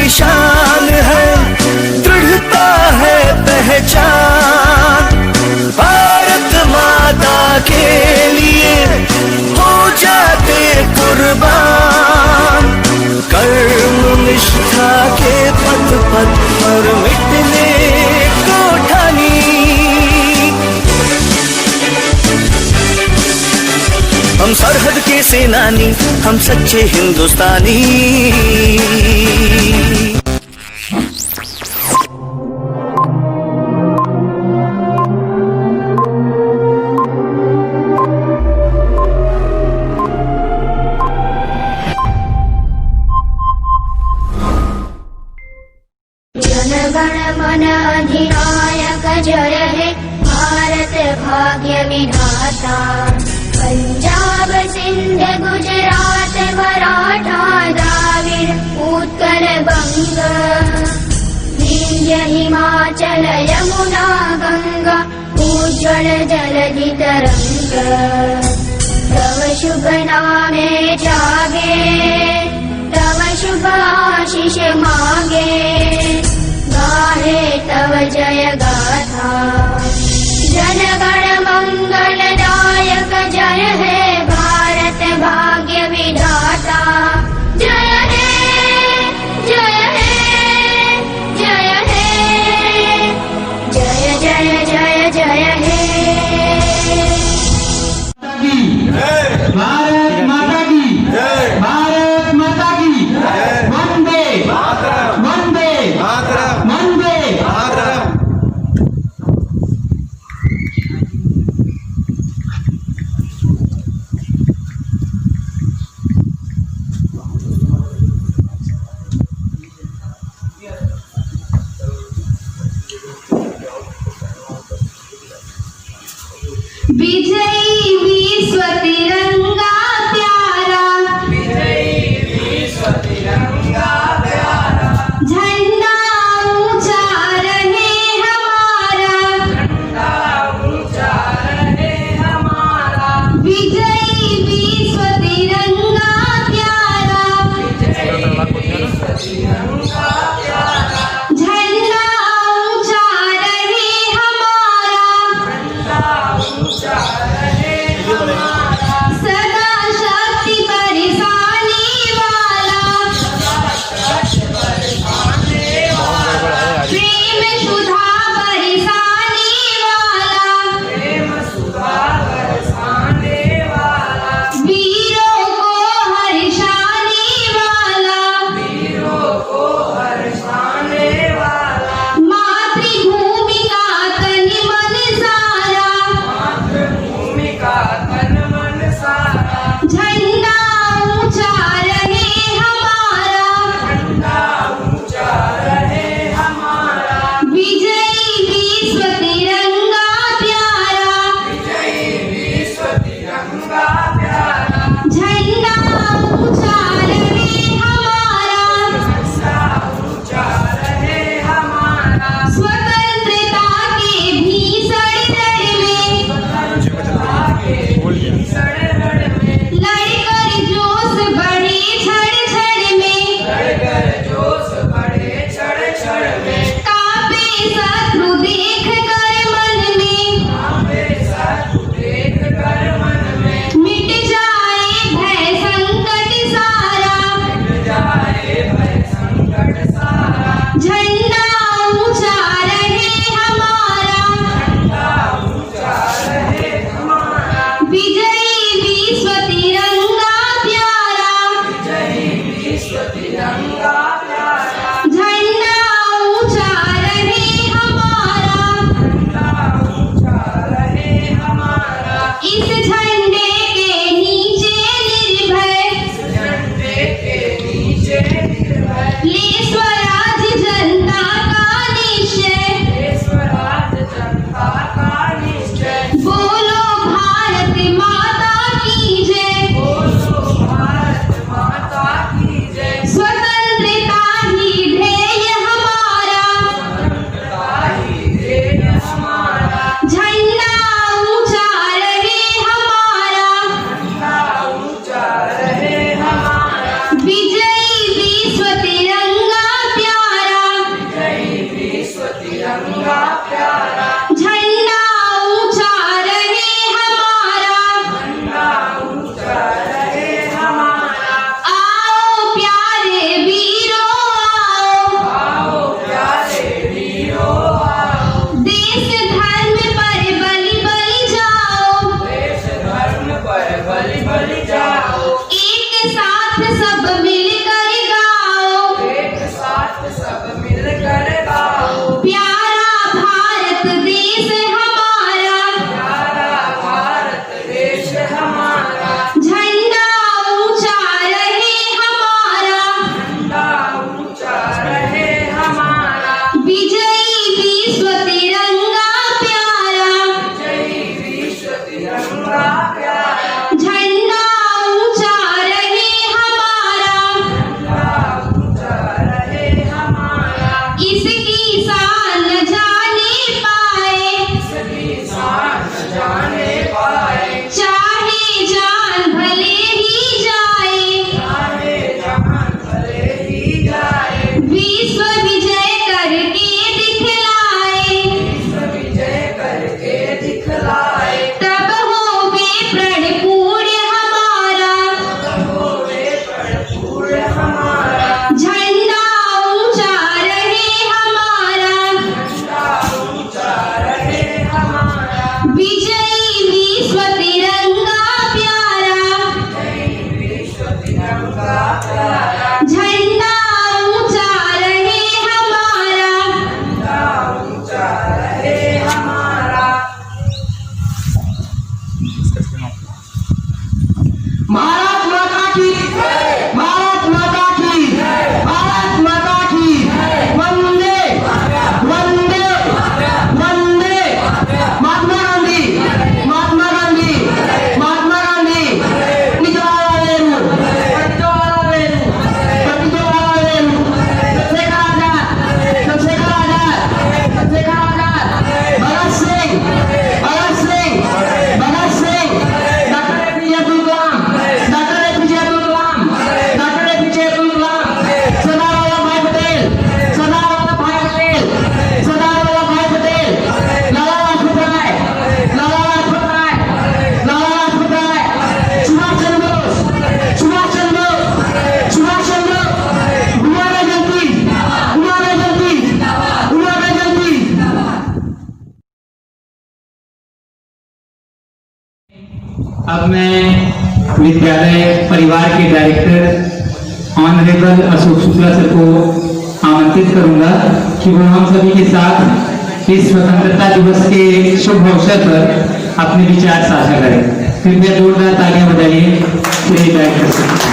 की शान है, दृढ़ता है पहचान। भारत माता के लिए हो जाते कुर्बान, कर्म निष्ठा के पथ पथ पर मिटने को ठानी। हम सरहद के सेनानी, हम सच्चे हिंदुस्तानी। जनगण मन अधिनायक जय हे भारत भाग्य विधाता। पंजाब सिंध गुजरात मराठा द्राविड़ उत्कल बंग, विंध्य हिमाचल यमुना गंगा उज्ज्वल जलधि तरंग। तव शुभ नामे जागे, तव शुभ आशीष मांगे, गाहे तव जय गाथा। जनगण मंगलदायक जय हे भारत भाग्य विधाता। जय हे जय हे जय हे जय जय जय जय हे। भारत माता की जय, भारत माता की जय। वंदे मातरम, वंदे मातरम, वंदे मातरम। अब मैं विद्यालय परिवार के director honourable Ashok Shukla sir को आमंत्रित करूंगा कि वो हम सभी के साथ इस स्वतंत्रता दिवस के शुभ अवसर पर अपने विचार साझा करें। कृपया जोरदार तालियां बजाइए श्री डायरेक्टर सर।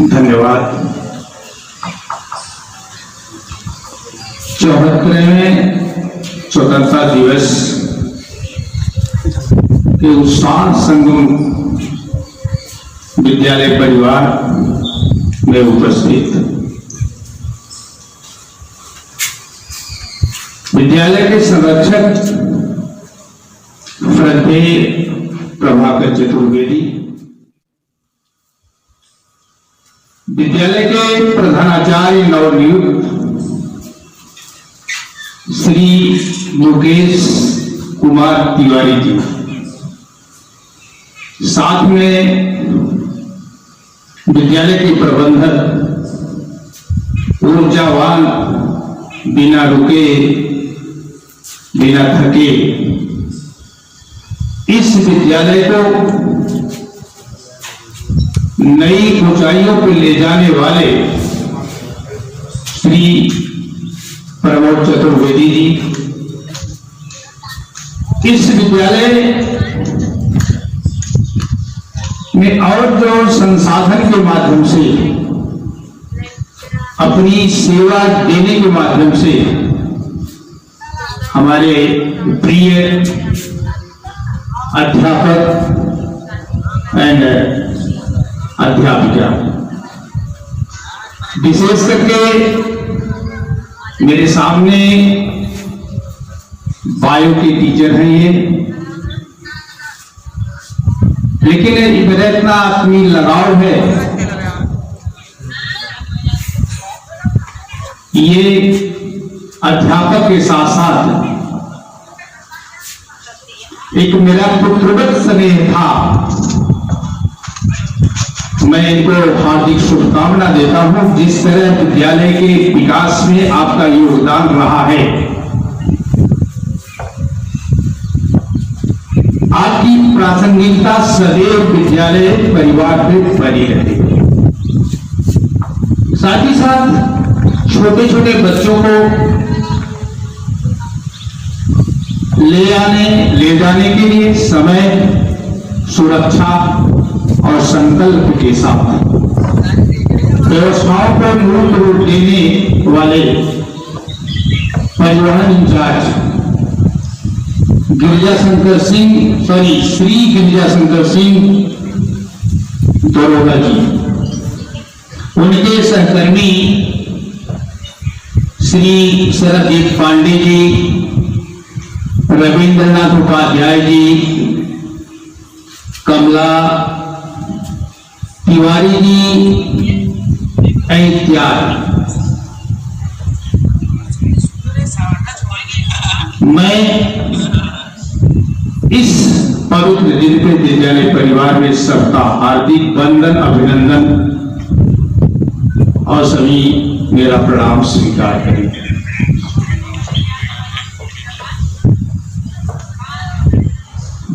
धन्यवाद। 74वें स्वतंत्रता दिवस के उत्साह संगम विद्यालय परिवार में उपस्थित विद्यालय के संरक्षक श्रद्धेय प्रभाकर चतुर्वेदी, विद्यालय के प्रधानाचार्य नवनियुक्त श्री मुकेश कुमार तिवारी जी, साथ में विद्यालय के प्रबंधक ऊर्जावान, बिना रुके बिना थके इस विद्यालय को नई ऊंचाइयों पर ले जाने वाले श्री प्रमोद चतुर्वेदी जी, इस विद्यालय में और जो संसाधन के माध्यम से अपनी सेवा देने के माध्यम से हमारे प्रिय अध्यापक एंड अध्यापिका, विशेष करके मेरे सामने बायो के टीचर हैं ये, लेकिन मेरा इतना आत्मीय लगाव है, ये अध्यापक के साथ साथ एक मेरा पुत्रवत स्नेह था। मैं इनको हार्दिक शुभकामना देता हूं। जिस तरह विद्यालय के विकास में आपका योगदान रहा है, आपकी प्रासंगिकता सदैव विद्यालय परिवार में बनी रहे। साथ ही साथ छोटे छोटे बच्चों को ले जाने के लिए समय, सुरक्षा और संकल्प के साथ व्यवस्थाओं को मूर्त रूप देने वाले परिवहन इंचार्ज श्री गिरिजा शंकर सिंह दरोगा जी, उनके सहकर्मी श्री शरदीप पांडे जी, रविंद्रनाथ उपाध्याय जी, कमला तिवारी जी इत्यादि। मैं इस पवित्र दिन पे विद्यालय परिवार में सबका हार्दिक वंदन, अभिनंदन और सभी मेरा प्रणाम स्वीकार करें।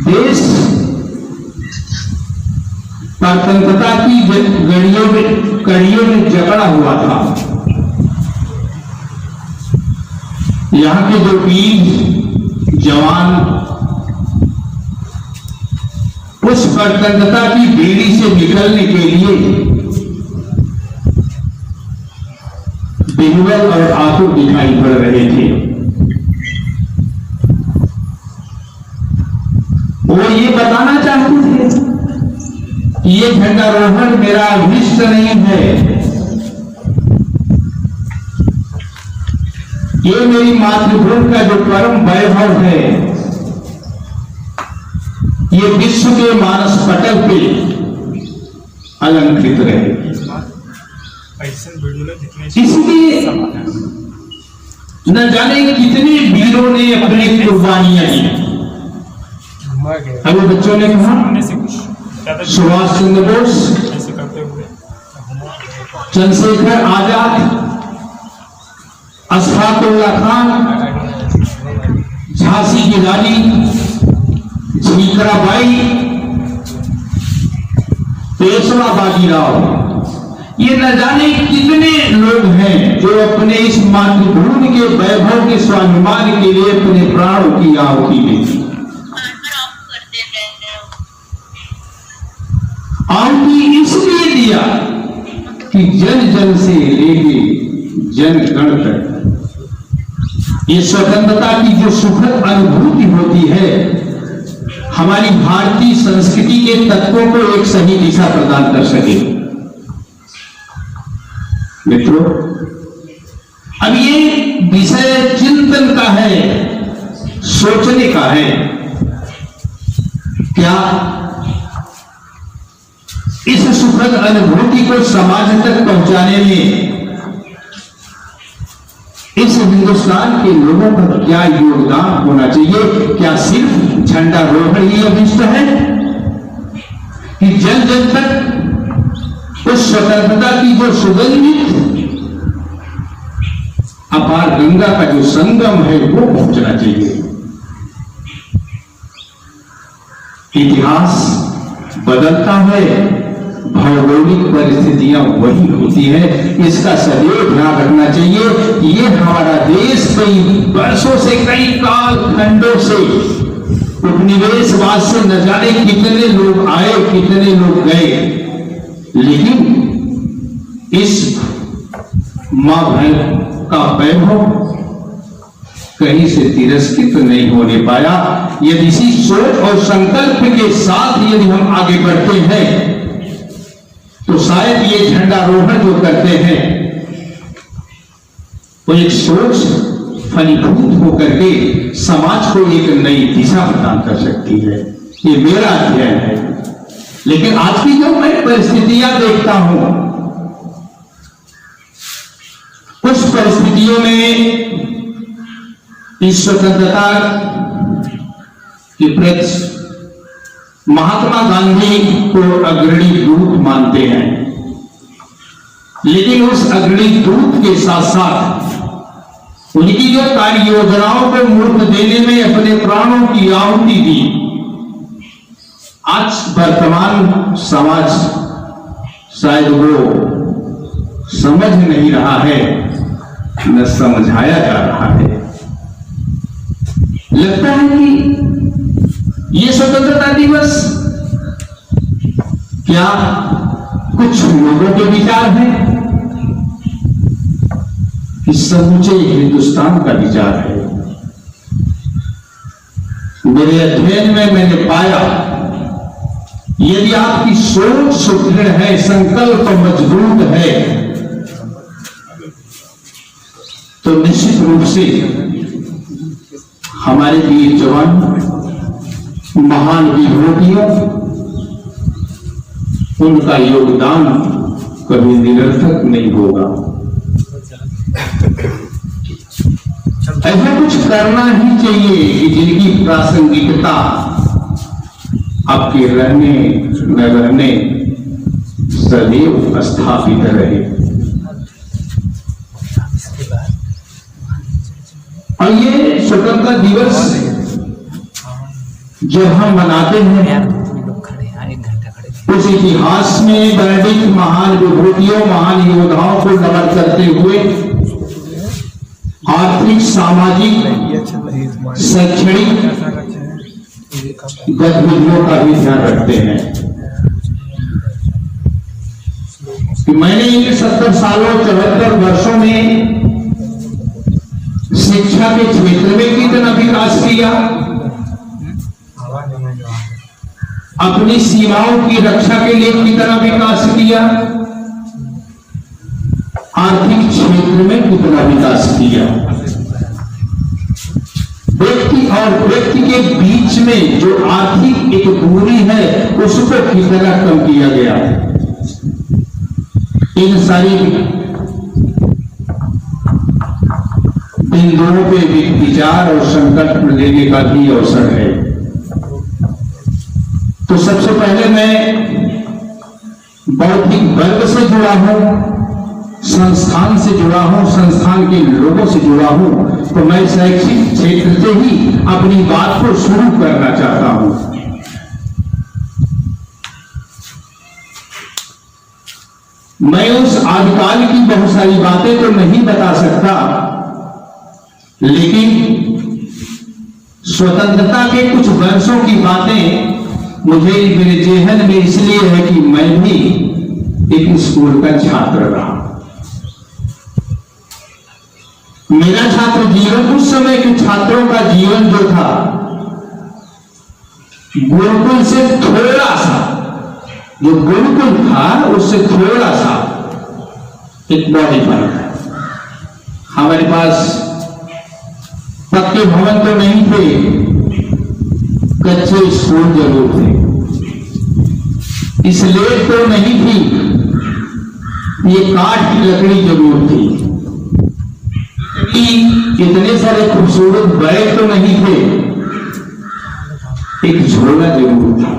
देश स्वतंत्रता की कड़ियों में जकड़ा हुआ था। यहाँ के जो वीर जवान उस स्वतंत्रता की बेड़ी से निकलने के लिए बेहद और आतुर दिखाई पड़ रहे थे। वो ये बताना चाहते थे कि ये झंडारोहण मेरा अभिष्ट नहीं है, ये मेरी मातृभूमि का जो परम वैभव है, ये विश्व के मानस पटल पे अलंकृत रहे। इसलिए न जाने कितने वीरों ने अपनी कुर्बानियां दी। अभी बच्चों ने कहा सुभाष चंद्र बोस, चंद्रशेखर आजाद, अशफाक उल्लाह खान, झांसी की रानी झीकराबाई, पेशवा बाजीराव, ये न जाने कितने लोग हैं जो अपने इस मातृभूमि के वैभव के स्वाभिमान के लिए अपने प्राणों की आहुति दी। आहुति इसलिए दिया कि जन जन से लेके जन गण तक ये स्वतंत्रता की जो सुखद अनुभूति होती है, हमारी भारतीय संस्कृति के तत्वों को एक सही दिशा प्रदान कर सके। मित्रों, अब ये विषय चिंतन का है, सोचने का है। क्या इस सुखद अनुभूति को समाज तक पहुंचाने में इस हिंदुस्तान के लोगों का क्या योगदान होना चाहिए? क्या सिर्फ झंडारोहण ही अभिष्ट है कि जन जन तक उस स्वतंत्रता की जो सुगंधित अपार गंगा का जो संगम है वो पहुंचना चाहिए? इतिहास बदलता है, भौगोलिक परिस्थितियां वही होती है। इसका सदैव ध्यान रखना चाहिए कि ये हमारा देश कई वर्षों से, कई काल खंडों से उपनिवेशवाद से न जाने कितने लोग आए, कितने लोग गए, लेकिन इस मां बहन का वैभव कहीं से तिरस्कृत नहीं होने पाया। यदि इसी सोच और संकल्प के साथ यदि हम आगे बढ़ते हैं तो शायद ये झंडारोहण जो करते हैं वो एक सोच फलीभूत होकर के समाज को एक नई दिशा प्रदान कर सकती है। ये मेरा अध्ययन है। लेकिन आज की जो मैं परिस्थितियां देखता हूं, उस परिस्थितियों में इस स्वतंत्रता के प्रति महात्मा गांधी को अग्रणी दूत मानते हैं, लेकिन उस अग्रणी दूत के साथ साथ उनकी जो कार्य योजनाओं को मूर्त देने में अपने प्राणों की आहुति दी, आज वर्तमान समाज शायद वो समझ नहीं रहा है, न समझाया जा रहा है। लगता है कि ये स्वतंत्रता दिवस क्या कुछ लोगों के विचार हैं कि समूचे हिंदुस्तान का विचार है? मेरे अध्ययन में मैंने पाया, यदि आपकी सोच सुदृढ़ है, संकल्प मजबूत है, तो निश्चित रूप से हमारे वीर जवान, महान विभूतियों, उनका योगदान कभी निरर्थक नहीं होगा। ऐसा कुछ करना ही चाहिए कि जिनकी प्रासंगिकता आपके रहने न रहने सदैव स्थापित रहे। और ये स्वतंत्रता दिवस जब हम मनाते हैं, उस इतिहास में वर्णित महान विभूतियों, महान योद्धाओं को नमन करते हुए आर्थिक, सामाजिक, शैक्षणिक गतिविधियों का भी ध्यान रखते हैं। कि मैंने इन 70 सालों 74 वर्षों में शिक्षा के क्षेत्र में कितना विकास किया, अपनी सीमाओं की रक्षा के लिए कितना विकास किया, आर्थिक क्षेत्र में कितना विकास किया, व्यक्ति और व्यक्ति के बीच में जो आर्थिक एक दूरी है उसको कितना कम किया गया। इन सारी बिंदुओं पे विचार और संकल्प लेने का भी अवसर है। तो सबसे पहले मैं बौद्धिक वर्ग से जुड़ा हूं, संस्थान से जुड़ा हूं, संस्थान के लोगों से जुड़ा हूं, तो मैं शैक्षिक क्षेत्र से ही अपनी बात को शुरू करना चाहता हूं। मैं उस आदिकाल की बहुत सारी बातें तो नहीं बता सकता, लेकिन स्वतंत्रता के कुछ वर्षों की बातें मुझे मेरे जेहन में इसलिए है कि मैं भी एक स्कूल का छात्र रहा। मेरा छात्र जीवन, उस समय के छात्रों का जीवन जो था, गुरुकुल से थोड़ा सा, जो गुरुकुल था उससे थोड़ा सा एक बॉडी फर्क है। हमारे पास पक्के भवन तो नहीं थे, कच्चे स्कूल जरूर थे, स्लेट तो नहीं थी, ये काठ की लकड़ी जरूर थी, इतने सारे खूबसूरत बैग तो नहीं थे, एक झोला जरूर था।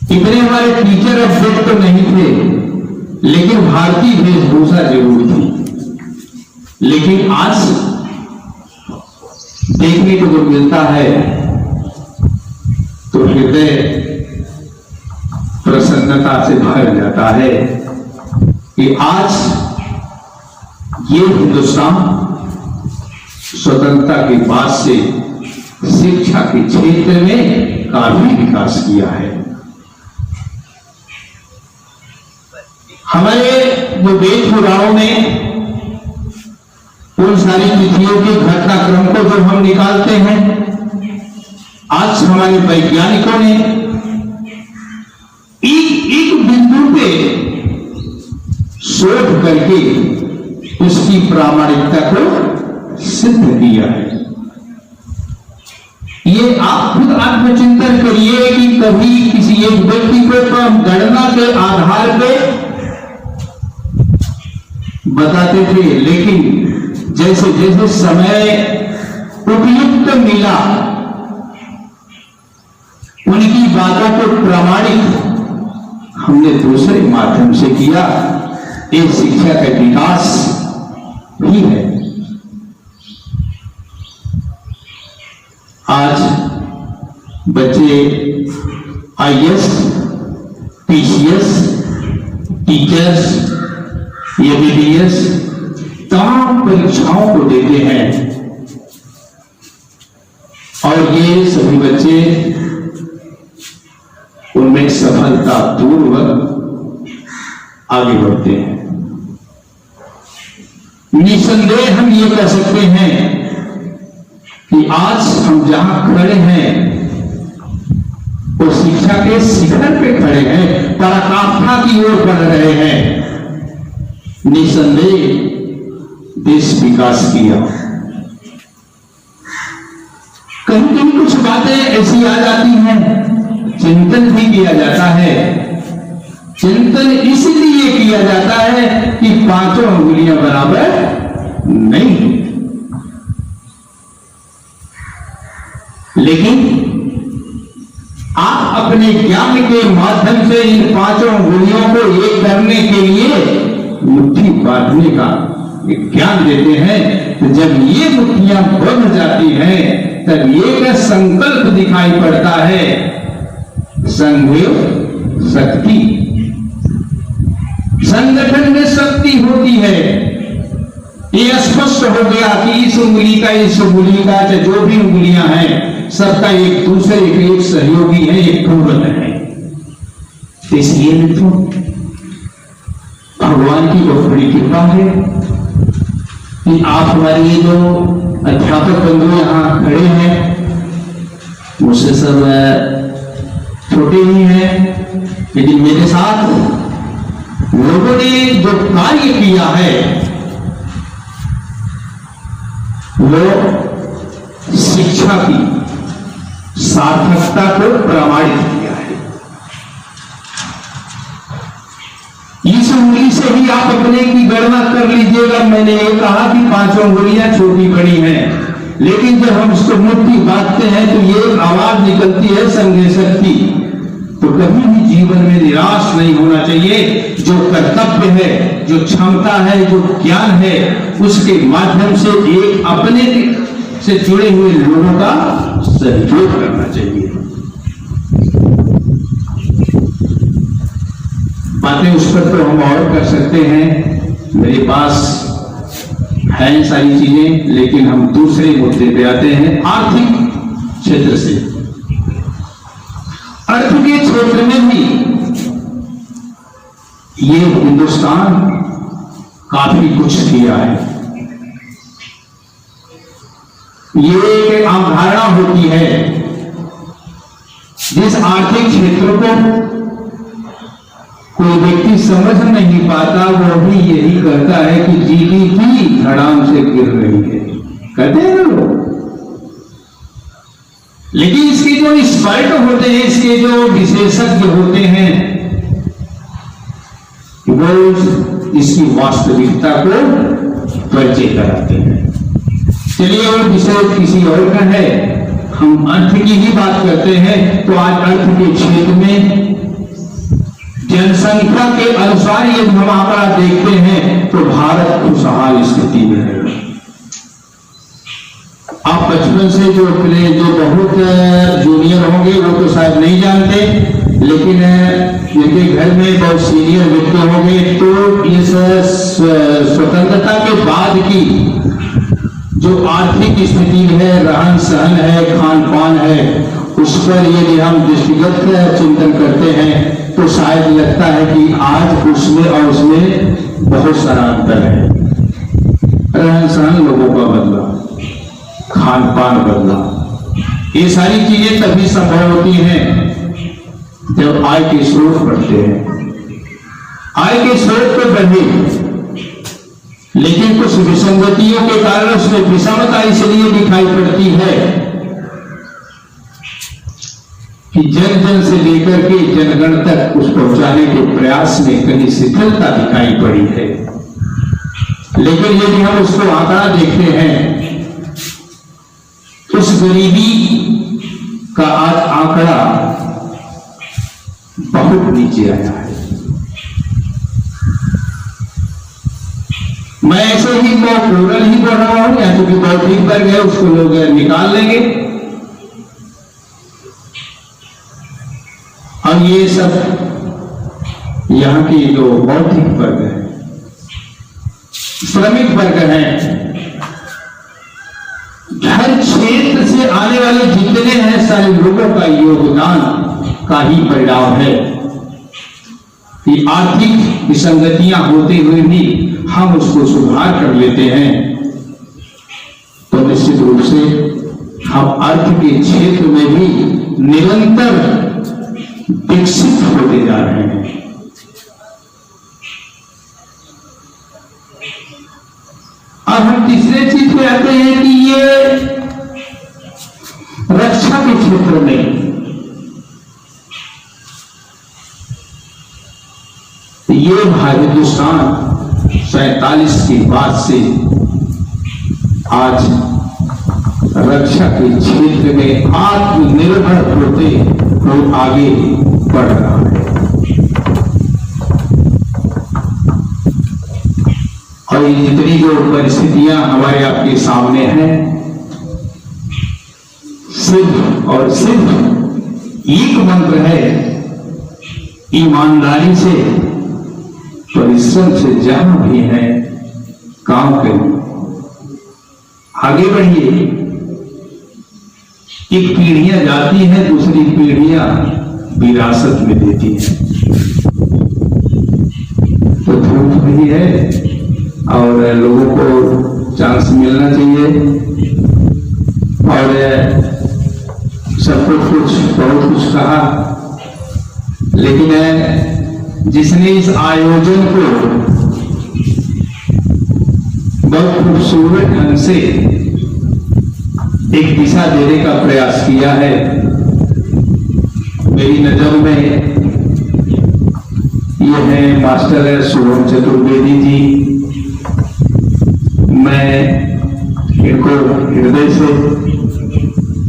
इतने हमारे टीचर अपडेट तो नहीं थे, लेकिन भारतीय वेशभूषा जरूर थी। लेकिन आज देखने को जो मिलता है तो हृदय प्रसन्नता से भर जाता है कि आज ये हिंदुस्तान स्वतंत्रता के बाद से शिक्षा के क्षेत्र में काफी विकास किया है। हमारे जो वेद पुराणों में उन सारी तिथियों के घटनाक्रम को जब हम निकालते हैं, आज हमारे वैज्ञानिकों ने एक बिंदु पे शोध करके उसकी प्रामाणिकता को सिद्ध किया है। ये आप खुद आत्मचिंतन करिए कि कभी किसी एक व्यक्ति को तो हम गणना के आधार पे बताते थे, लेकिन जैसे जैसे समय उपयुक्त मिला, उनकी बातों को प्रमाणित हमने दूसरे माध्यम से किया। एक शिक्षा का विकास भी है। आज बच्चे आईएएस, पीसीएस, टीचर्स, एमबीबीएस तमाम परीक्षाओं को देते हैं, और ये सभी बच्चे उनमें सफलता पूर्वक आगे बढ़ते हैं। निसंदेह हम ये कह सकते हैं कि आज हम जहां खड़े हैं वो शिक्षा के शिखर पे खड़े हैं, पराकाष्ठा की ओर बढ़ रहे हैं। निसंदेह देश विकास किया। कहीं कहीं कुछ बातें ऐसी आ जाती हैं, चिंतन भी किया जाता है। चिंतन इसलिए किया जाता है कि पांचों उंगलियां बराबर नहीं, लेकिन आप अपने ज्ञान के माध्यम से इन पांचों उंगलियों को एक करने के लिए मुट्ठी बांधने का ज्ञान देते हैं। तो जब ये मुट्ठियां बंध जाती हैं, तब एक संकल्प दिखाई पड़ता है, संघ शक्ति। संगठन में शक्ति होती है। ये स्पष्ट हो गया कि इस उंगली का, इस उंगली का, जो भी उंगलियां हैं, सबका एक दूसरे के एक सहयोगी है, एक पूरक है। इसलिए मित्रों, भगवान की बहुत बड़ी कृपा है कि आप हमारे ये जो अध्यापक बंधु यहाँ खड़े हैं, मुझसे सब छोटे ही हैं, लेकिन मेरे साथ लोगों ने जो कार्य किया है वो शिक्षा की सार्थकता को प्रमाणित किया है। इस उंगली से ही आप अपने की गणना कर लीजिएगा। मैंने ये कहा कि पांचों उंगलियां छोटी बड़ी हैं, लेकिन जब हम उसको मुट्ठी बांधते हैं तो ये आवाज निकलती है संदेशक की। तो कभी भी जीवन में निराश नहीं होना चाहिए। जो कर्तव्य है, जो क्षमता है, जो ज्ञान है, उसके माध्यम से एक अपने से जुड़े हुए लोगों का सहयोग करना चाहिए। बातें उस पर तो हम और कर सकते हैं, मेरे पास हैं सारी चीजें, लेकिन हम दूसरे मुद्दे पे आते हैं। आर्थिक क्षेत्र से, अर्थ के क्षेत्र में भी ये हिंदुस्तान काफी कुछ किया है। ये एक अवधारणा होती है, जिस आर्थिक क्षेत्र को कोई व्यक्ति समझ नहीं पाता, वो भी यही कहता है कि जीडीपी धड़ाम से गिर रही है, कहते हैं ना लोग। लेकिन इसके जो एक्सपर्ट होते हैं, इसके जो विशेषज्ञ होते हैं, वो इसकी वास्तविकता को परिचय कराते हैं। चलिए, और विषय किसी और का है, हम अर्थ की ही बात करते हैं। तो आज अर्थ के क्षेत्र में जनसंख्या के अनुसार यदि हम आंकड़ा देखते हैं तो भारत खुशहाल स्थिति में है। आप बचपन से जो बहुत जूनियर होंगे वो तो शायद नहीं जानते, लेकिन जिनके घर में बहुत सीनियर व्यक्ति होंगे तो इस स्वतंत्रता के बाद की जो आर्थिक स्थिति है, रहन सहन है, खान पान है, उस पर यदि हम दृष्टिगत चिंतन करते हैं तो शायद लगता है कि आज उसमें और उसमें बहुत सारा अंतर है। रहन सहन लोगों का बदला, खान पान बदला। ये सारी चीजें तभी संभव होती हैं जब आय के स्रोत बढ़ते हैं। आय के स्रोत तो बढ़े, लेकिन कुछ विसंगतियों के कारण उसमें विषमता इसलिए दिखाई पड़ती है कि जन जन से लेकर के जनगण तक उस पहुंचाने के प्रयास में कहीं शिथिलता दिखाई पड़ी है। लेकिन यदि हम उसको आंकड़ा देखते हैं, उस गरीबी का आज आंकड़ा बहुत नीचे आया है। मैं ऐसे ही प्लूरल ही बोल रहा हूं, या क्योंकि बहुत ठीक पर गए उसको लोग निकाल लेंगे। और ये सब यहाँ की जो बौद्धिक वर्ग है, श्रमिक वर्ग है, हर क्षेत्र से आने वाले जितने हैं सारे लोगों का योगदान का ही परिणाम है कि आर्थिक विसंगतियां होते हुए भी हम उसको सुधार कर लेते हैं। तो निश्चित रूप से हम अर्थ के क्षेत्र में भी निरंतर विकसित होते जा रहे हैं। अब हम तीसरे चीज पे आते हैं कि ये रक्षा के क्षेत्र में ये हिंदुस्तान 47 के बाद से आज रक्षा के क्षेत्र में आत्मनिर्भर होते हुए आगे बढ़ रहा है। और ये जितनी जो परिस्थितियां हमारे आपके सामने हैं, सिर्फ और सिर्फ एक मंत्र है, ईमानदारी से, परिश्रम से जहां भी है काम करिए, आगे बढ़िए। एक पीढ़ियां जाती हैं, दूसरी पीढ़ियां विरासत में देती हैं। तो धूप भी है और लोगों को चांस मिलना चाहिए, और सबको कुछ बहुत कुछ कहा, लेकिन जिसने इस आयोजन को बहुत खूबसूरत ढंग से एक दिशा देने का प्रयास किया है, मेरी नजर में ये है मास्टर शुभम चतुर्वेदी जी। मैं इनको हृदय से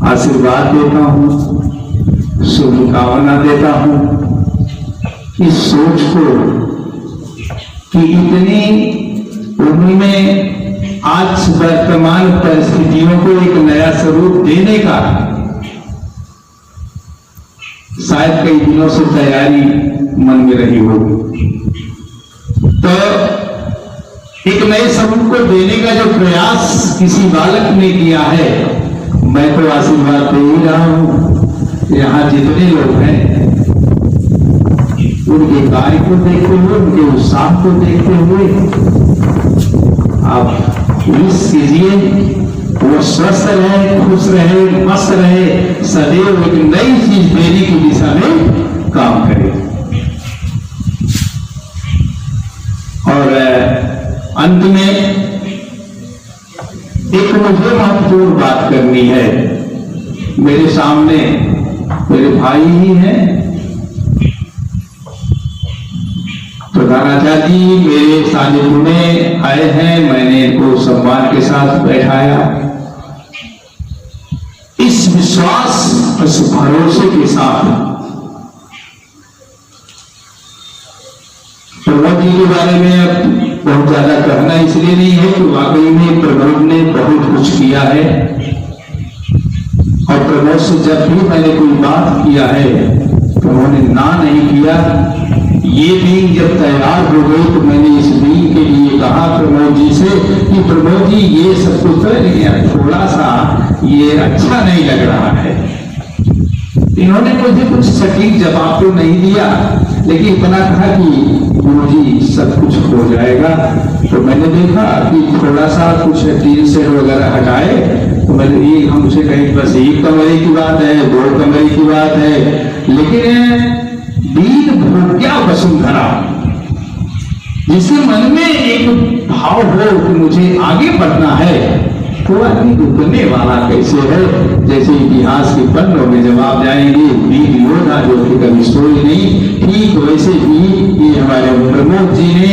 आशीर्वाद देता हूं, शुभकामना देता हूं। इस सोच को कि इतनी उम्र में आज वर्तमान परिस्थितियों को एक नया स्वरूप देने का शायद कई दिनों से तैयारी मन में रही होगी, तो एक नए स्वरूप को देने का जो प्रयास किसी बालक ने किया है, मैं तो आशीर्वाद दे ही रहा हूं। यहाँ जितने लोग हैं उनके कार्य को देखते हुए, उनके उत्साह को देखते हुए आप विश कीजिए वो स्वस्थ रहे, खुश रहे, मस्त रहे, सदैव एक नई चीज देने की दिशा में काम करे। और अंत में एक मुझे महत्वपूर्ण बात करनी है। मेरे सामने मेरे भाई ही हैं, प्रधानाचार्य जी मेरे सानिध्य में आए हैं, मैंने इनको सम्मान के साथ बैठाया। इस विश्वास, इस भरोसे के साथ प्रमोद जी के बारे में अब बहुत ज्यादा कहना इसलिए नहीं है कि वाकई में प्रमोद ने बहुत कुछ किया है, और प्रमोद से जब भी मैंने कोई बात किया है तो उन्होंने ना नहीं किया। ये बीन जब तैयार हो गई तो मैंने इस बीन के लिए कहा प्रमोद जी से कि प्रमोद जी ये सब कुछ थोड़ा सा ये अच्छा नहीं लग रहा है। इन्होंने मुझे कुछ सटीक जवाब तो नहीं दिया, लेकिन इतना कहा कि गुरु जी सब कुछ हो जाएगा। तो मैंने देखा कि थोड़ा सा कुछ टीन सेट वगैरह हटाए, तो मैंने ये हमसे कहीं बस एक कमरे की बात है, 2 कमरे की बात है, लेकिन दीन भोग्या वसुंधरा, जिसके मन में एक भाव हो कि मुझे आगे बढ़ना है, तो आदमी रुकने वाला कैसे है। जैसे इतिहास के पन्नों में जब आप जाएंगे वीर योद्धा जो कि कभी सोए नहीं, ठीक वैसे ही ये हमारे प्रमोद जी ने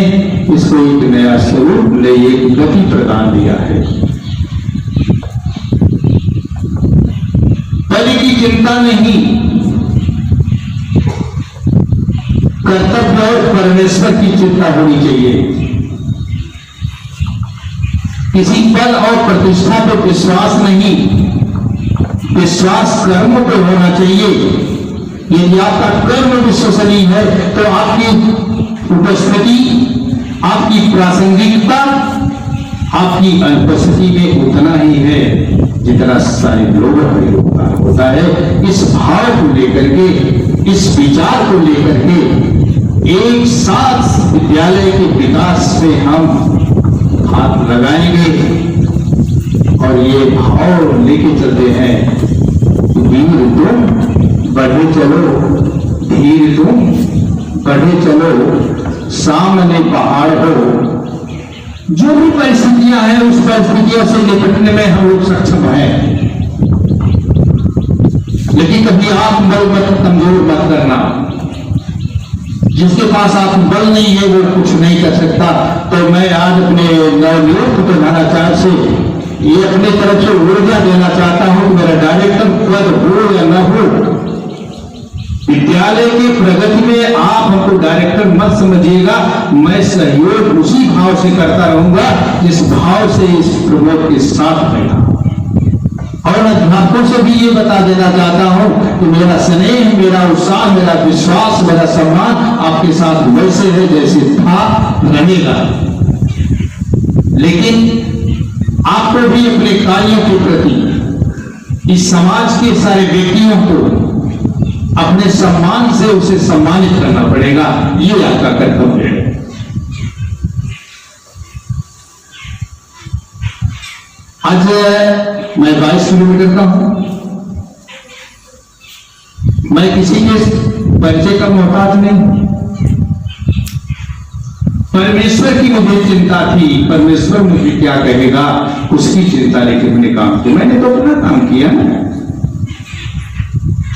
इसको एक नया स्वरूप, नई एक गति प्रदान दिया है। बलि की चिंता नहीं, कर्तव्य और परमेश्वर की चिंता होनी चाहिए। किसी बल और प्रतिष्ठा पे विश्वास नहीं, विश्वास कर्म पे होना चाहिए। यदि आपका कर्म विश्वसनीय है तो आपकी उपस्थिति, आपकी प्रासंगिकता, आपकी अनुपस्थिति में उतना ही है जितना सारे लोगों में योगदान होता है। इस भाव को लेकर के, इस विचार को लेकर के एक साथ विद्यालय के विकास में हम हाथ लगाएंगे और ये भाव लेके चलते हैं। वीर तुम बढ़े चलो, धीर तुम बढ़े चलो, सामने पहाड़ हो। जो भी परिस्थितियां हैं उस परिस्थितियों से निपटने में हम लोग सक्षम हैं, लेकिन कभी आप बल मत कमजोर मत करना। जिसके पास आप बल नहीं है वो कुछ नहीं कर सकता। तो मैं आज अपने नवनियुक्त प्रधानाचार्य से ये अपने तरफ से ऊर्जा देना चाहता हूं कि मेरा डायरेक्टर पद हो या न हो, विद्यालय की प्रगति में आप हमको डायरेक्टर मत समझिएगा। मैं सहयोग उसी भाव से करता रहूंगा जिस भाव से इस प्रमोद के साथ बैठा। और अध्यापकों से भी ये बता देना चाहता हूं कि मेरा स्नेह, मेरा उत्साह, मेरा विश्वास, मेरा सम्मान आपके साथ वैसे है जैसे था, रहेगा। लेकिन आपको भी अपने कार्यों के प्रति, इस समाज के सारे व्यक्तियों को अपने सम्मान से उसे सम्मानित करना पड़ेगा। ये आपका कर्तव्य है। आज मैं 22 किलोमीटर का हूं। मैं किसी के परिचय का मोहताज नहीं। परमेश्वर की मुझे चिंता थी, परमेश्वर मुझे क्या कहेगा उसकी चिंता लेके मैंने काम किया। मैंने तो अपना काम किया ना,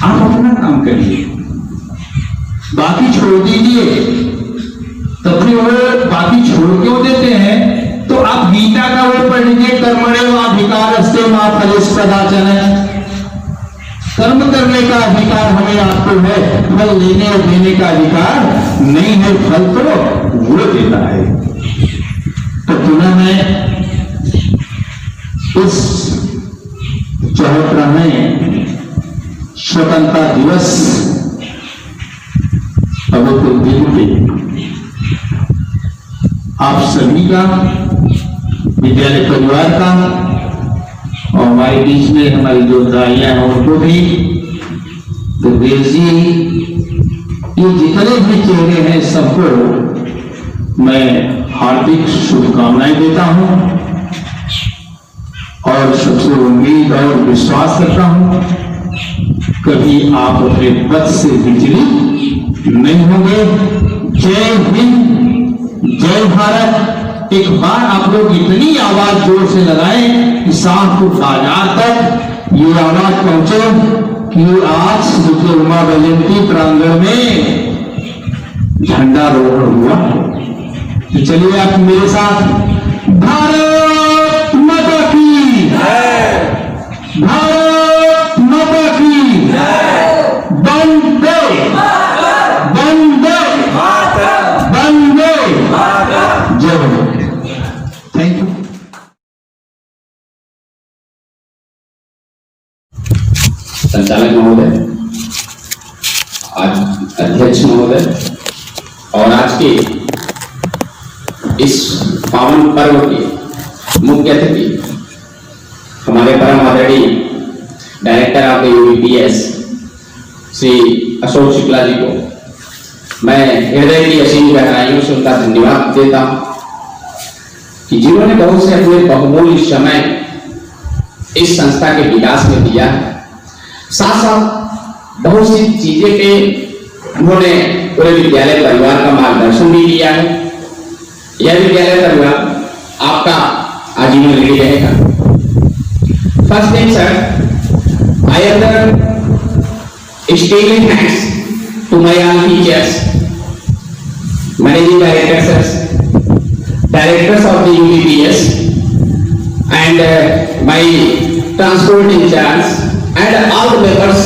आप अपना काम करिए, बाकी छोड़ दीजिए। तब भी वो बाकी छोड़ क्यों देते हैं? तो आप गीता का वो पढ़ लीजिए, कर्मण्येवाधिकारस्ते मा फलेषु कदाचन। कर्म करने का अधिकार हमें आपको है, फल लेने और देने का अधिकार नहीं है। फल तो वो देता है। तो पुनः मैं इस 74वें स्वतंत्रता दिवस पवित्र दिन पे आप सभी का, विद्यालय परिवार का और हमारे बीच में हमारी जो दाइयां हैं उनको भी, दुर्गेश जी, ये जितने भी चेहरे हैं सबको मैं हार्दिक शुभकामनाएं देता हूं और सबसे उम्मीद और विश्वास करता हूं कभी आप अपने पद से विचलित नहीं होंगे। जय हिंद, जय भारत। एक बार आप लोग इतनी आवाज जोर से लगाएं कि शाहपुर बाजार तक ये आवाज पहुंचे कि आज श्री उमा जयंती प्रांगण में झंडारोहण हुआ। तो चलिए आप मेरे साथ, भारत माता की, भारत माता की, वंदे वंदे वंदे, जय हो। Thank you. संचालक महोदय, आज अध्यक्ष महोदय, और आज के इस पावन पर्व के मुख्य अतिथि हमारे परम आदरणीय director of the UBPS Shri Ashok Shukla ji को मैं हृदय की असीम गहराइयों से उनका धन्यवाद देता हूं कि जिन्होंने बहुत से अपने बहुमूल्य समय इस संस्था के विकास में दिया है। साथ साथ बहुत सी चीजें पे उन्होंने पूरे विद्यालय परिवार का मार्गदर्शन भी किया है। यह विद्यालय परिवार आपका आजीवन ऋणी रहेगा। First thing sir, I other extended thanks to my all teachers, managing directors, directors of the UBPS, and my transport in charge, and all the members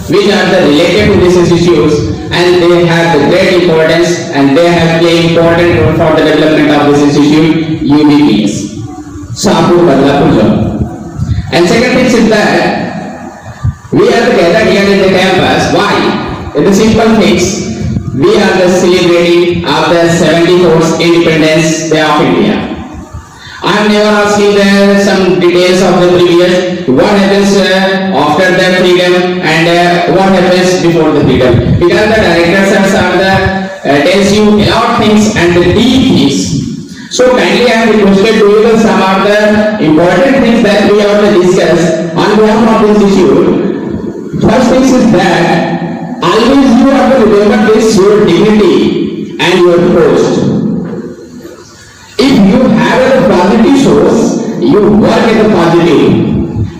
which are related to this institute, and they have the great importance and they have played important role for the development of this institute, UBPS, Shahpur Badlapur zone. And second thing is that we are together here in the campus. Why? In the simple things, we are the celebrating of the 74th Independence Day of India. I am never asking some details of the previous, what happens after the freedom and what happens before the freedom. Because the directors are the tells you a lot of things and the deep things. So kindly I have requested to you some of the important things that we have to discuss on behalf of this issue. First thing is that always you have to remember this, your dignity and your post. If you have a positive source, you work in the positive.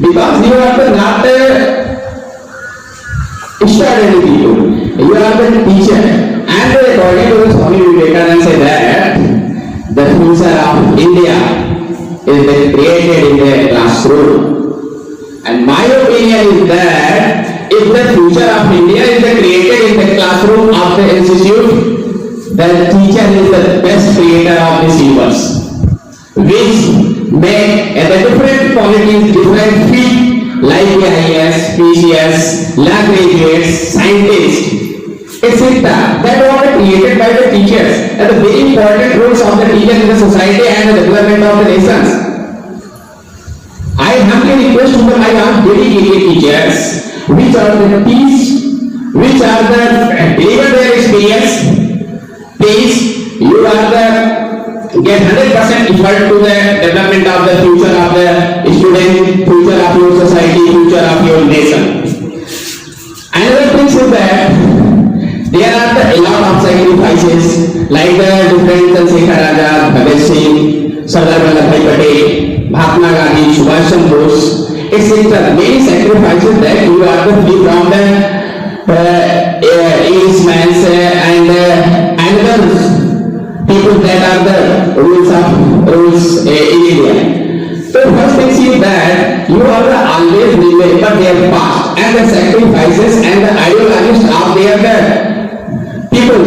Because you are the not extraordinary people. You are the teacher. And according to the Swami Vivekananda say that the future of India is created in the classroom. And my opinion is that if the future of India is created in the classroom of the institute, the teacher is the best creator of this universe, which make the different qualities, different field like IAS, PCS, law graduates, scientists, etc. That were created by the teachers and the very important roles of the teachers in the society and the development of the nations. I humbly request to my all dedicated teachers, which are the teach, which are the deliver their experience. Please, you are the get 100% effort to the development of the future of the student, future of your society, future of your nation. Another thing is that there are a lot of sacrifices like the different Chandrasekhar Azad, Bhagat Singh, Sardar Vallabhbhai Patel, Mahatma Gandhi, Subhash Chandra Bose, etc. Many sacrifices that you are the free from the Englishmen and other people issues that are the rules in India. So first thing is that you are always remember their past and the sacrifices and the ideologies of their people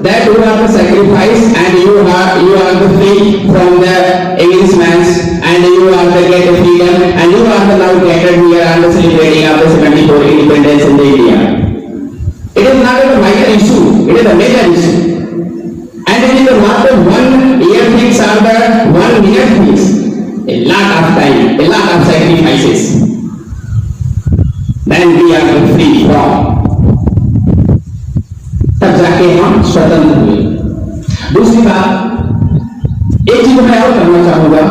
that you have to sacrifice and you are the free from the Englishman's and you are the get the freedom and you are the now gathered here and celebrating of the 74 independence in India. It is not a minor issue, it is a major issue. And it is not the 1 year things or the 1 minute things. A lot of time, a lot of sacrifices. Then we are free from. तब जाके हम स्वतंत्र हुए। दूसरी बात, एक चीज मैं और करना चाहूंगा,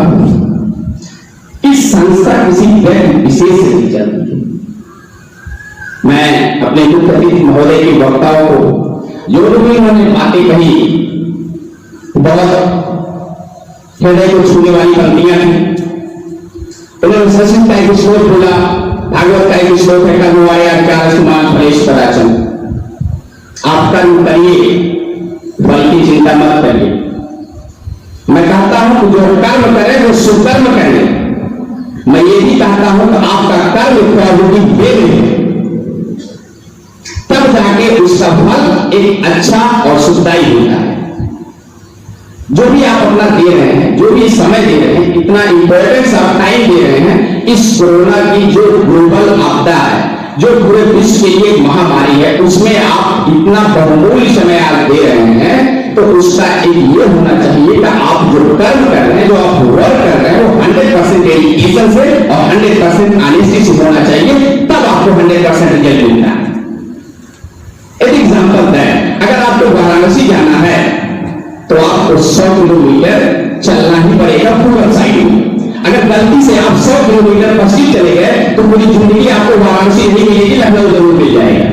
इस संस्था किसी व्यक्ति विशेष से नहीं चलती। मैं अपने मुख्य अतिथि महोदय के वक्ताओं को जो भी उन्होंने बातें कही बहुत हृदय को छूने वाली पंक्तियां थी। उन्होंने सचिन का एक श्लोक बोला, भागवत का एक श्लोक है, कर्म फलेश पराचम। आप कर्म करिए, फल की चिंता मत करिए। मैं कहता हूं कि जो कर्म करे वो सुकर्म करे। मैं ये भी कहता हूं कि आपका कर्म प्रवृत्ति देव है, तब जाके उसका फल एक अच्छा और सुखदायी होता है। जो भी आप अपना दे रहे हैं, जो भी समय दे रहे हैं, इतना इंपॉर्टेंस आप टाइम दे रहे हैं, इस कोरोना की जो ग्लोबल आपदा है, जो पूरे विश्व के लिए महामारी है, उसमें आप इतना बहुमूल्य समय आप दे रहे हैं, तो उसका एक ये होना चाहिए कि आप जो कर्म कर रहे हैं, जो आप वर्क कर रहे हैं, वो 100% डेडिकेशन से और 100% ऑनेस्टी से होना चाहिए, तब आपको 100% रिजल्ट मिलता है। एक एग्जांपल है, अगर आपको वाराणसी जाना है तो आपको 100 किलोमीटर चलना ही पड़ेगा पूर्व साइड में। अगर गलती से आप 100 किलोमीटर पश्चिम चले गए तो पूरी जिंदगी आपको वाराणसी नहीं मिलेगी, लखनऊ जरूर मिल जाएगा।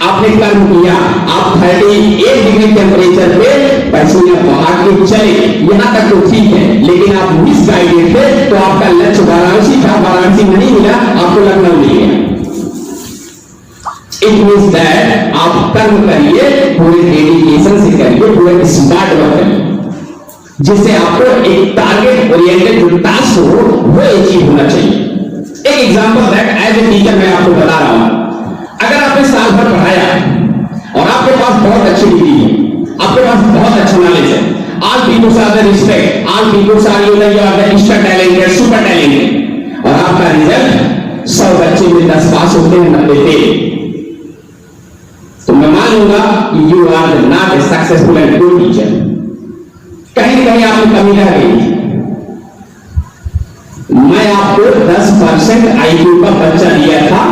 आपने कर्म किया, आप 38 डिग्री टेम्परेचर पे पसीना बहा के चले, यहां तक तो ठीक है, लेकिन आप मिस गाइडेड थे तो आपका लक्ष्य वाराणसी था, वाराणसी नहीं मिला, आपको लखनऊ मिल गया। इट मींस दैट आप कर्म करिए, पूरे डेडिकेशन से करिए, पूरे स्मार्ट वर्क करिए, जिससे आपको एक टारगेट ओरिएंटेड जो टास्क हो वो अचीव होना चाहिए। एक example that as a teacher मैं आपको बता रहा हूं, अगर आपने साल भर पढ़ाया और आपके पास बहुत अच्छी डिग्री है, आपके पास बहुत अच्छा नॉलेज है, all peoples are the respect, all peoples are you are the extra talented, super talented, और आपका रिजल्ट 100 बच्चे में 10 पास होते हैं, 90 फेल, तो मैं मान लूंगा कि you are not a successful and good teacher. कहीं कहीं आपको कमी रह गई। मैं आपको 10% IQ का बच्चा दिया था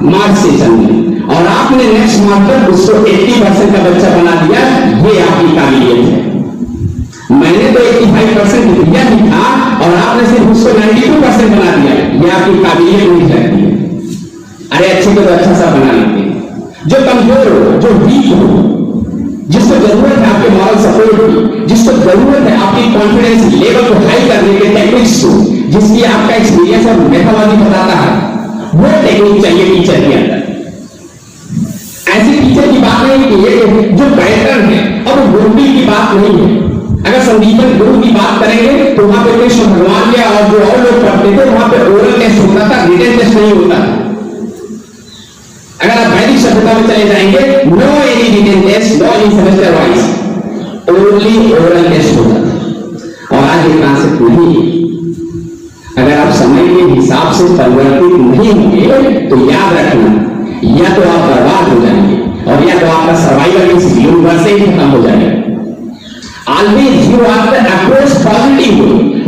मार्च सेशन में, और आपने नेक्स्ट मंथ तक उसको 80% का बच्चा बना दिया, ये आपकी काबिलियत है। मैंने तो 85% दिया भी था और आपने सिर्फ उसको 92% बना दिया, ये आपकी काबिलियत नहीं रहती। अरे अच्छे को तो अच्छा सा बना लेते हैं। जो कमजोर हो, जो वीक हो, जिसको जरूरत है आपके मॉरल सपोर्ट की, जिसको जरूरत है आपकी कॉन्फिडेंस लेवल को हाई करने के टेक्निक्स को, जिसकी आपका एक्सपीरियंस और मेथोडोलॉजी बताता है, वो टेक्निक चाहिए टीचर के अंदर। ऐसी टीचर की बात नहीं कि ये जो पैटर्न है और वो गुरुकुल की बात नहीं है। अगर संदीपन गुरु की बात करेंगे तो वहां पे कृष्ण भगवान या और जो और लोग पढ़ते थे वहां पे ओरल टेस्ट होता था, रिटन टेस्ट नहीं होता था। अगर आप वैदिक सभ्यता में चले जाएंगे, no any written test, no any semester wise, only oral test होता था। और आज ये कॉन्सेप्ट नहीं है। अगर आप समय के हिसाब से परिवर्तित नहीं होंगे तो याद रखना, या तो आप बर्बाद हो जाएंगे और या तो आपका सर्वाइवल इस यूनिवर्स से खत्म हो जाएगा। Always you are the approach positive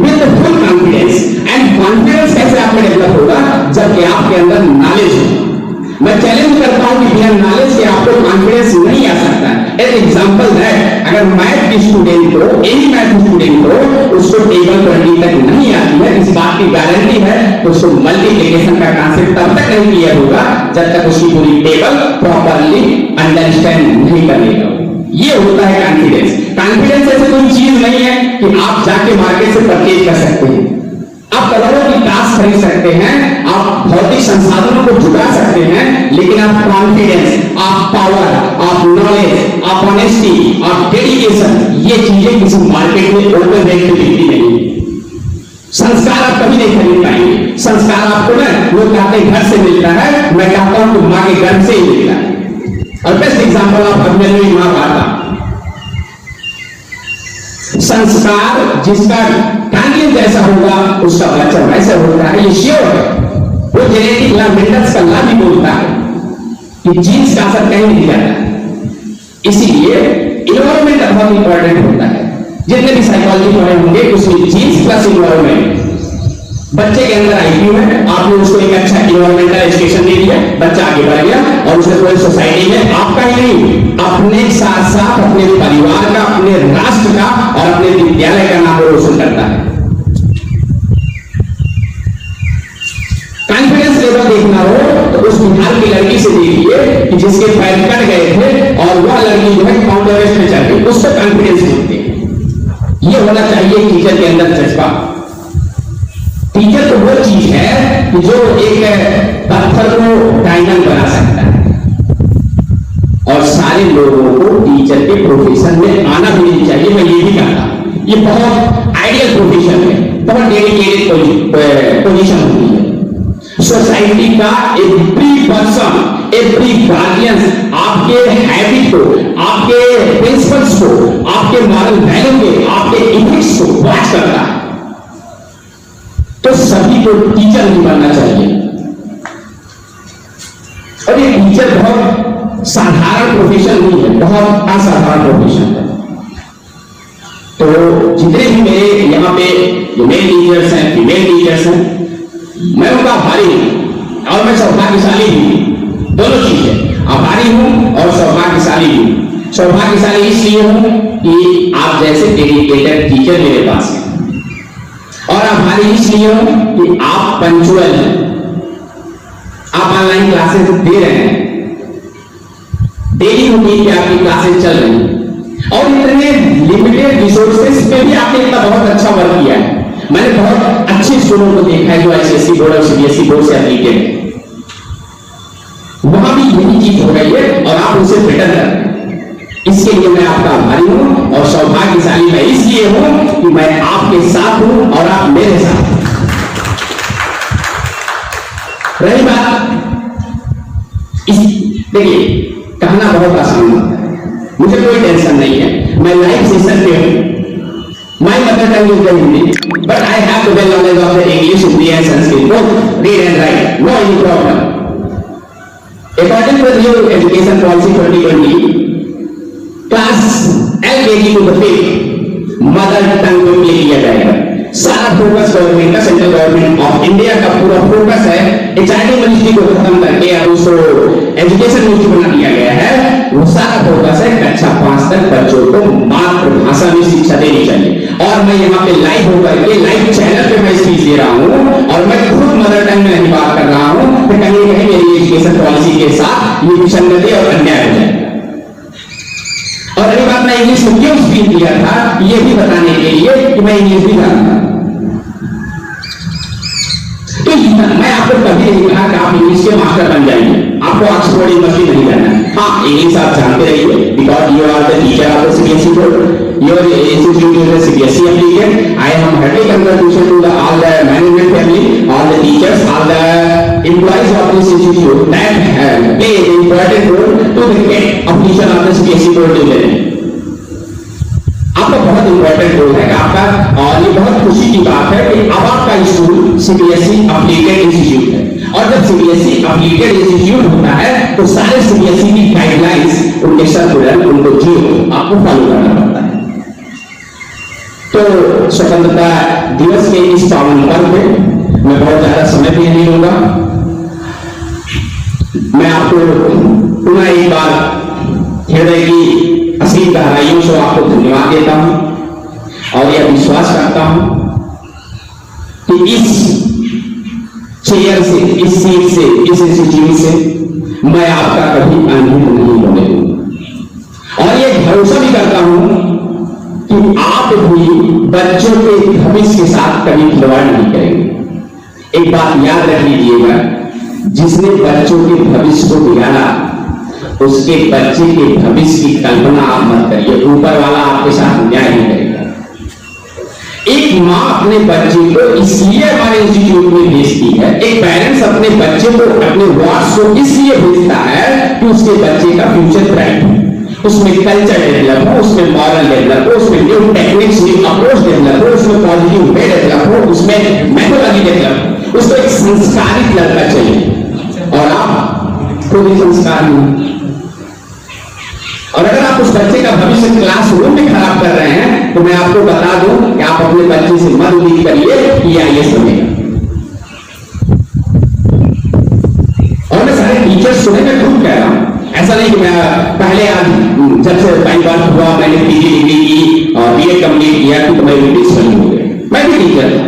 with the full confidence, and confidence कैसे आपको डेवलप होगा, जबकि आपके अंदर नॉलेज हो। मैं चैलेंज करता हूं कि बिना नॉलेज के आपको कॉन्फिडेंस नहीं आ सकता। एक एग्जांपल है, अगर मैथ की स्टूडेंट को, एनी मैथ स्टूडेंट को उसको टेबल 20 तक नहीं आती है, इस बात की गारंटी है तो उसको मल्टीप्लिकेशन का कांसेप्ट तब तक नहीं क्लियर होगा जब तक उसकी पूरी टेबल प्रॉपर्ली अंडरस्टैंड नहीं कर लेगा। ये होता है कॉन्फिडेंस। कॉन्फिडेंस ऐसे कोई चीज नहीं है कि आप जाके मार्केट से परचेज कर सकते हैं, आप करोड़ों की टास्क खरीद सकते हैं, आप भौतिक संसाधनों को जुटा सकते हैं, लेकिन आप कॉन्फिडेंस, आप पावर, आप knowledge, of honesty, of dedication, ये चीजें किसी मार्केट में ओपन रेट पे बिकती नहीं। संस्कार आप कभी नहीं खरीद पाएंगे। संस्कार आपको ना लोग कहते हैं घर से मिलता है, मैं कहता हूं कि मां के गर्भ से ही मिलता है। और बेस्ट एग्जाम्पल ऑफ अभिमन्यु मां बाता, संस्कार जिसका कैंडिल जैसा होगा उसका बच्चा वैसा होता है, ये श्योर है। वो जेनेटिक ला मेंडल्स का ला भी बोलता है कि जीन्स का असर कहीं नहीं जाता। इसीलिए इन्वायरमेंट बहुत इंपॉर्टेंट होता है। जितने भी साइकोलॉजी पढ़े होंगे उसमें जीन्स प्लस इन्वायरमेंट। बच्चे के अंदर आईक्यू है, आपने उसको एक अच्छा इन्वायरमेंटल एजुकेशन दे दिया, बच्चा आगे बढ़ गया और उसने पूरी सोसाइटी में आपका ही नहीं, अपने साथ साथ अपने परिवार का, अपने राष्ट्र का और अपने विद्यालय का नाम रोशन करता है। कॉन्फिडेंस लेवल देखना हो तो उस बिहार की लड़की से देखिए कि जिसके पैर कट गए थे और वह लड़की जो है माउंट एवरेस्ट में चढ़ गई, उसको कॉन्फिडेंस मिलते हैं। ये होना चाहिए टीचर के अंदर जज्बा। टीचर तो वो चीज है कि जो एक पत्थर को डायमंड बना सकता है। और सारे लोगों को टीचर के प्रोफेशन में आना भी नहीं चाहिए, मैं ये भी कहता हूं। ये बहुत आइडियल प्रोफेशन है, बहुत डेडिकेटेड पोजीशन होती है। सोसाइटी का एवरी पर्सन, एवरी गार्डियन आपके हैबिट को, आपके प्रिंसिपल्स को, आपके मॉरल वैल्यू के, आपके इथिक्स को वॉच करता है। तो सभी को टीचर नहीं बनना चाहिए। और ये टीचर बहुत साधारण प्रोफेशन नहीं है, बहुत असाधारण प्रोफेशन है। तो जितने भी मेरे यहाँ पे जो मेल टीचर्स हैं, फीमेल टीचर्स हैं, मैं उनका आभारी हूं और मैं सौभाग्यशाली हूं। दोनों चीजें, आभारी हूं और सौभाग्यशाली हूं। सौभाग्यशाली इसलिए हूं कि आप जैसे डेडिकेटेड टीचर मेरे पास हैं, और आभारी इसलिए हूं कि आप पंक्चुअल हैं, आप ऑनलाइन क्लासेस दे रहे हैं, डेली रूटीन पे आपकी क्लासेस चल रही हैं और इतने लिमिटेड रिसोर्सेज पे भी आपने इतना बहुत अच्छा वर्क किया है। मैंने बहुत अच्छे स्कूलों को देखा है जो आईसीएसई बोर्ड और सीबीएसई बोर्ड से एप्लीकेट है, वहां भी यही चीज हो रही है और आप उसे बेटर कर रहे हैं। इसके लिए मैं आपका आभारी हूं और सौभाग्यशाली मैं इसलिए हूं कि मैं आपके साथ हूं और आप मेरे साथ हैं। रही बात देखिए, कहना बहुत आसान होता है, मुझे कोई टेंशन नहीं है, मैं लाइव सेशन पे हूं। My mother tongue is the Hindi, but I have the well knowledge of the English, Hindi and Sanskrit, both read and write, no any problem. According to the new education policy 2020, class LKG to the 5th mother tongue को ले लिया जाएगा। सारा focus government का, central government of India का पूरा focus है HRD ministry को खत्म करके अब उसको एजुकेशन मिनिस्ट्री बना दिया गया है। वो सारा फोकस है कक्षा 5 तक बच्चों को मातृभाषा में शिक्षा देनी चाहिए। और मैं यहाँ पे लाइव होकर के लाइव चैनल पे मैं स्पीच दे रहा हूँ और मैं खुद मदर टंग में नहीं बात कर रहा हूँ कि कहीं कहीं मेरी एजुकेशन पॉलिसी के साथ ये विसंगति और अन्याय हो जाए। और अगली बात, मैं इंग्लिश में क्यों स्पीच दिया था ये भी बताने के लिए कि मैं इंग्लिश भी जानता हूं। तो मैं आपको कभी नहीं कहा कि आप इंग्लिश के मास्टर बन जाएंगे, आपको ऑक्सफोर्ड यूनिवर्सिटी नहीं जाना है। हाँ, इंग्लिश आप जानते रहिए because you are the teacher of the CBSE board, your institute is the CBSE applicant. I am heartly congratulation to the all the management family, all the teachers, all the employees of this institute that play an important role to get official of the CBSE board level. आपका बहुत important role है आपका, और ये बहुत खुशी की बात है कि अब आपका स्कूल सीबीएसई एप्लीकेड इंस्टीट्यूट है। और जब सीबीएसई एप्लीकेड इंस्टीट्यूट होता है तो सारे सीबीएसई की गाइडलाइंस, उनके सर्कुलर, उनको जो आपको फॉलो करना पड़ता है। तो स्वतंत्रता दिवस के इस पावन पर्व में मैं बहुत ज्यादा समय भी नहीं लूंगा। मैं आपको पुनः एक बार हृदय की असीम गहराइयों से आपको धन्यवाद देता हूं और यह विश्वास करता हूं कि इस चेयर से, इस सीट से, इस इंस्टीट्यूट से मैं आपका कभी अनभिज्ञ नहीं होने दूंगा। और यह भरोसा भी करता हूं कि आप भी बच्चों के भविष्य के साथ कभी खिलवाड़ नहीं करेंगे। एक बात याद रख लीजिएगा, जिसने बच्चों के भविष्य को बिगाड़ा उसके बच्चे के भविष्य की कल्पना आप मत करिए, ऊपर वाला आपके साथ न्याय नहीं करेगा। एक माँ अपने बच्चे को इसलिए हमारे इंस्टीट्यूट में भेजती है, एक पेरेंट्स अपने बच्चे को अपने वार्ड्स को इसलिए भेजता है कि उसके बच्चे का फ्यूचर ब्राइट हो, उसमें कल्चर डेवलप हो, उसमें मॉरल डेवलप हो, उसमें new techniques, new approach develop हो, उसमें पॉजिटिव वे डेवलप हो, उसमें मेथोडोलॉजी डेवलप हो, उसको एक संस्कारित लड़का चाहिए। और आप खुद ही संस्कार नहीं। और अगर आप उस बच्चे का भविष्य क्लासरूम में खराब कर रहे हैं, तो मैं आपको बता दूं कि आप अपने बच्चे से मत उम्मीद करिए कि आईएएस बनेगा। और मैं सारे टीचर्स सुने, मैं खुद कह रहा हूं, ऐसा नहीं कि मैं पहले आज जब से पहली बार हुआ मैंने पीजी डिग्री की और बीएड कंप्लीट किया तो मैं प्रिंसिपल हो गया। मैं भी टीचर था,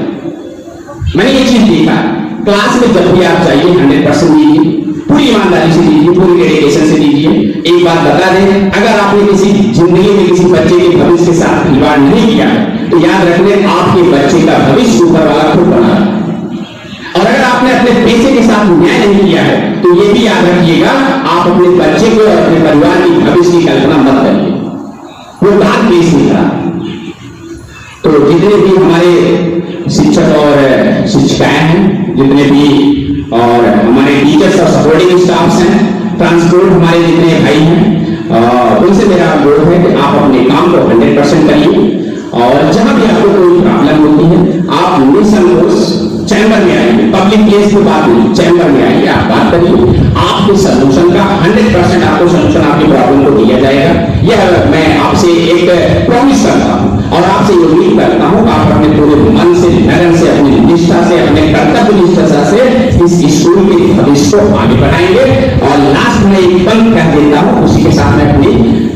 मैंने ये चीज देखा, क्लास में जब भी आप चाहिए 100% दीजिए, पूरी ईमानदारी से दीजिए, पूरी डेडिकेशन से दीजिए। एक बात बता दें, अगर आपने किसी जिंदगी में किसी बच्चे के भविष्य के साथ खिलवाड़ नहीं किया है तो याद रखने आपके बच्चे का भविष्य ऊपर वाला खुद बना। और अगर आपने अपने पैसे के साथ न्याय नहीं किया है तो ये भी याद रखिएगा, आप अपने बच्चे को और अपने परिवार की भविष्य की कल्पना मत करिए, वो बात पेश नहीं करा। तो जितने भी हमारे शिक्षक और शिक्षिकाएं हैं, जितने भी और हमारे टीचर्स और सपोर्टिंग स्टाफ्स हैं, ट्रांसपोर्ट हमारे जितने भाई हैं, उनसे मेरा अनुरोध है कि आप अपने काम को 100% करिए। और जहां भी आपको कोई प्रॉब्लम होती है, आप निसंकोच चैम्बर में आइए, पब्लिक प्लेस की बात नहीं, चैम्बर में आइए, आप बात करिए, आपके सोल्यूशन का 100% आपको सोल्यूशन आपकी प्रॉब्लम को दिया जाएगा। यह मैं आपसे एक प्रॉमिस करता हूं और आपसे ये उम्मीद करता हूं कि आप अपने पूरे मन से, लगन से, अपनी निष्ठा से, अपने कर्तव्य निष्ठा से इस स्कूल के भविष्य को आगे बढ़ाएंगे। और लास्ट में एक पंक्ति कह देता हूं, उसी के साथ मैं अपनी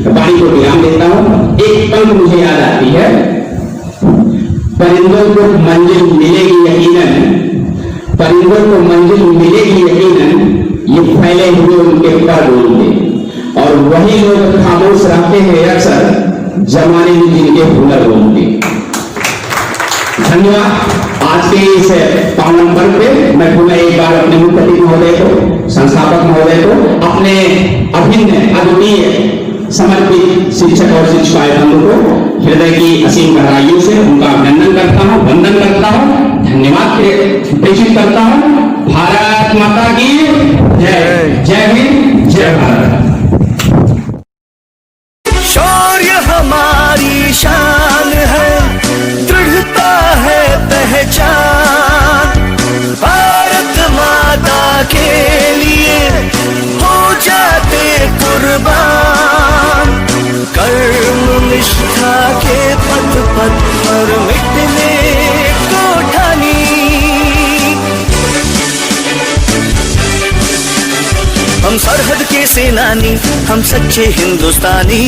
वाणी को विराम देता हूं। एक पंक्ति मुझे याद आती है, परिंदों को मंजिल मिलेगी यकीनन, परिंदों को मंजिल मिलेगी यकीनन, ये फैले हुए उनके पर बोलते, और वही लोग खामोश रहते हैं अक्सर जमाने में जिनके हुनर बोलते। धन्यवाद। आज के इस पावन पर्व पे मैं पुनः एक बार अपने मुख्य अतिथि महोदय को, संस्थापक महोदय को, अपने अभिन्न अद्वितीय समर्पित शिक्षक और शिक्षिकाएं बंधु को हृदय की असीम गहराइयों से उनका अभिनंदन करता हूं, वंदन करता हूं, धन्यवाद प्रेषित करता हूं। भारत माता की जय। जय हिंद, जय भारत। शौर्य हमारी शान है, दृढ़ता है पहचान, भारत माता के लिए हो जाते कुर्बान, कर्म निष्ठा के पथ पथ पर मिटने को ठानी, हम सरहद के सेनानी, हम सच्चे हिंदुस्तानी।